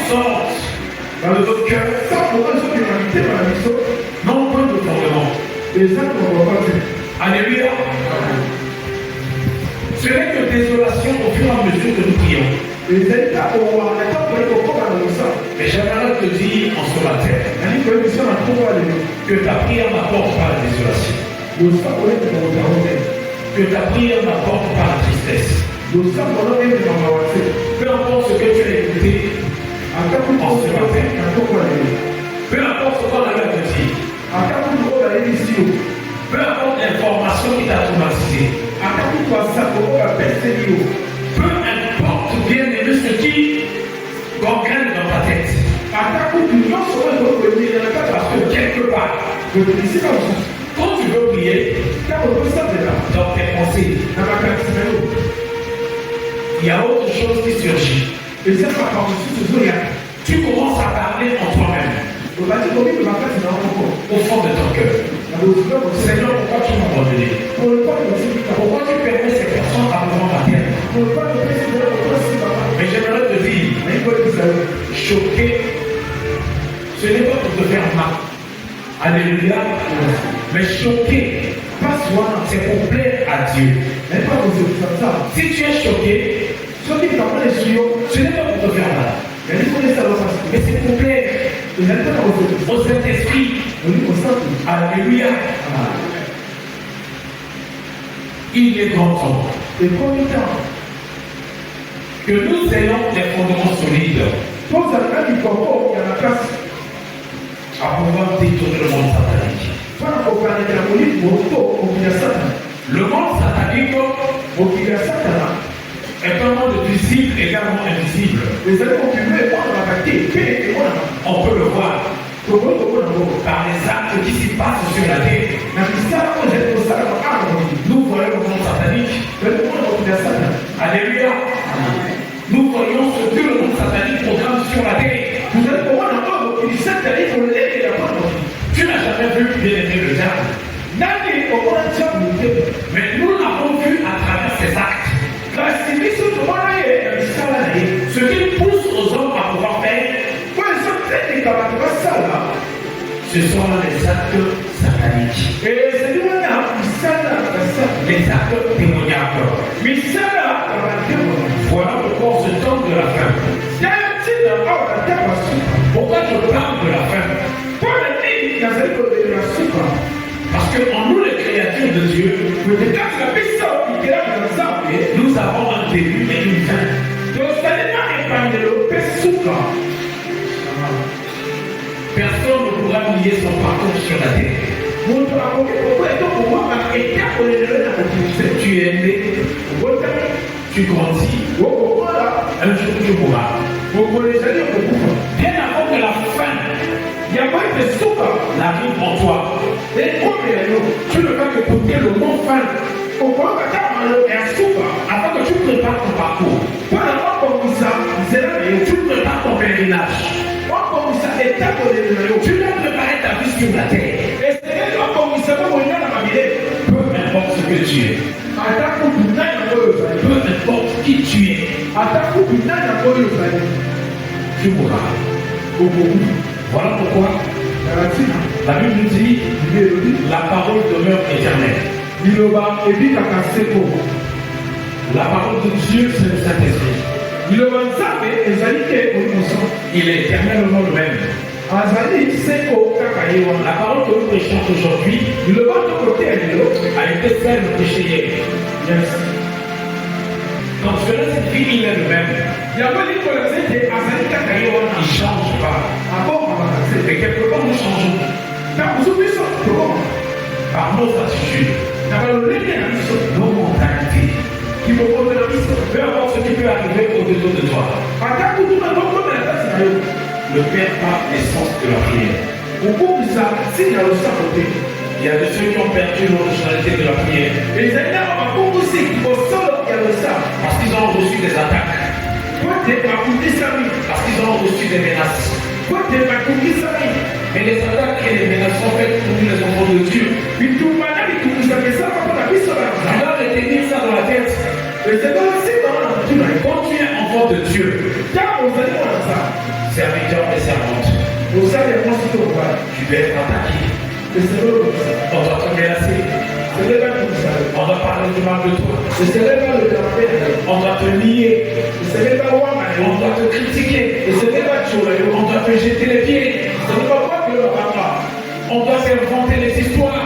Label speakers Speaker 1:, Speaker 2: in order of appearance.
Speaker 1: sortent dans notre cœur, non point de fondement. Alléluia. Ce n'est que désolation au fur et à mesure que nous prions. Mais j'aimerais te dire en ce matin que ta prière n'apporte pas la désolation. Que ta prière n'apporte pas la tristesse. Peu importe ce que tu as écouté en ce matin, peu importe ce qu'on avait à te dire, peu importe l'information qui t'a traumatisé, peu importe bien aimé ce qui gangrène dans ta tête, parce que quelque part, quand tu veux prier, dans tes pensées, il y a autre chose qui surgit. Tu commences à parler en toi-même, au fond de ton cœur. Seigneur, pourquoi tu m'as abandonné? Pourquoi tu permets ces personnes à pouvoir ma terre? Mais j'aimerais te dire, choquer, ce n'est pas pour te faire mal. Alléluia. Mais choquer, c'est pour plaire à Dieu. Si tu es choqué, ce n'est pas pour te faire mal. Mais c'est pour plaire au Saint-Esprit. Alléluia. Il est grand temps que nous ayons des fondements solides à pouvoir détourner le monde satanique. Le monde satanique est un monde visible, également invisible. On peut le voir par les actes qui s'y passent sur la terre. Nous voyons le monde satanique. Alléluia. Nous voyons ce que le monde satanique programme sur la terre. Tu n'as jamais vu bien aimé le diable. Mais nous l'avons vu à travers ses actes. Ce qu'il pousse aux hommes à pouvoir faire, ce sont les actes sataniques. Les actes démoniaques. Voilà pourquoi on se tente de la fin. Pourquoi je parle de la fin? Parce que en nous, les créatures de Dieu, nous avons un début et une fin. Personne ne pourra nier son parcours sur la terre. Tu es né, tu grandis, un jour tu mourras. Bien avant que la fin n'arrive en toi, tu ne vas qu'écouter le mot fin afin que tu prépares ton parcours. Tu prépares ton pèlerinage. Tu dois préparer ta vie sur la terre. Peu importe ce que tu es. Peu importe qui tu es. Tu mourras. Voilà pourquoi la Bible nous dit la parole demeure éternelle. La parole de Dieu, c'est le Saint-Esprit. Il est éternellement le même. La parole que nous prêchons aujourd'hui a été celle prêchée hier. Donc cela signifie qu'il est le même. Il ne change pas. Et quelque part nous changeons. Par nos attitudes, nos mentalités. Peu importe ce qui peut arriver au-dedans de toi. Ne perds pas l'essence de la prière. Il y a de ceux qui ont perdu l'originalité de la prière. Parce qu'ils ont reçu des attaques. Parce qu'ils ont reçu des menaces. Mais les attaques et les menaces sont faites pour nous les enfants de Dieu. Tu dois retenir ça dans la tête. Quand tu es enfant de Dieu, c'est Vous savez, moi, si tu vas être attaqué. On va te menacer. On va parler du mal de toi. On va te nier. On va te critiquer. On va te jeter les pieds. On va t'inventer les histoires.